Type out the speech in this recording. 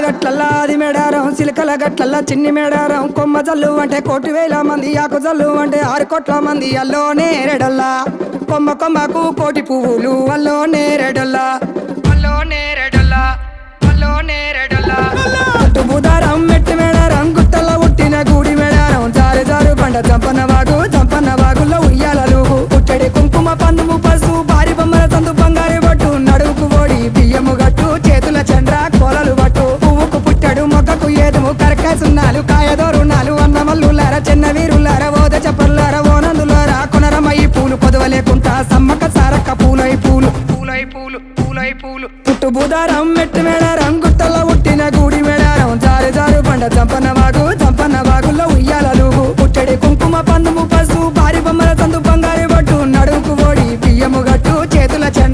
గట్లల్లా అది మేడారం సిలికల గట్లల్లా చిన్ని మేడారం కొమ్మ జల్లు అంటే 1,000,000 మంది ఆకు జల్లు అంటే 6 కోట్ల మంది అల్లోనే రెడల్లా కొమ్మ కొమ్మకు 1,000,000 పువ్వులు అల్లోనే రెడల్లా బుధారం మెట్టి మేడారం గుట్టల్లో ఉట్టిన గూడి మేడారం జారు జారు బండ చంపన్న వాగుల్లో ఉయ్యాలలు పుట్టడి కుంకుమ పందుము పసు భారీ బొమ్మల తందు బంగారు బట్టు నడువుకు ఓడి బియ్యము గట్టు చేతుల చంద్ర కోలలు బట్టు పువ్వుకు పుట్టడు మొక్కకు ఏదుము కరకాయ సున్నాలు కాయదోరున్నాలు అన్నమల్లులార చిన్న వీరులార ఓద చెప్పల్లార ఓనందులార కొనరమయ్యి పూలు పొదవలేకుంటా సమ్మక్క సారక్క పూలై పూలు పుట్టు బుధారం మెట్టి మేడారం గుట్టల్లో ఉట్టిన గూడి మేడారం జారు జారు బండ చంపన్న వాగుల్లో ఉయ్యాలలు పుట్టడి కుంకుమ పందుము పసు భారీ బొమ్మల తందు బంగారు బట్టు నడువుకు ఓడి బియ్యము గట్టు చేతుల చెండ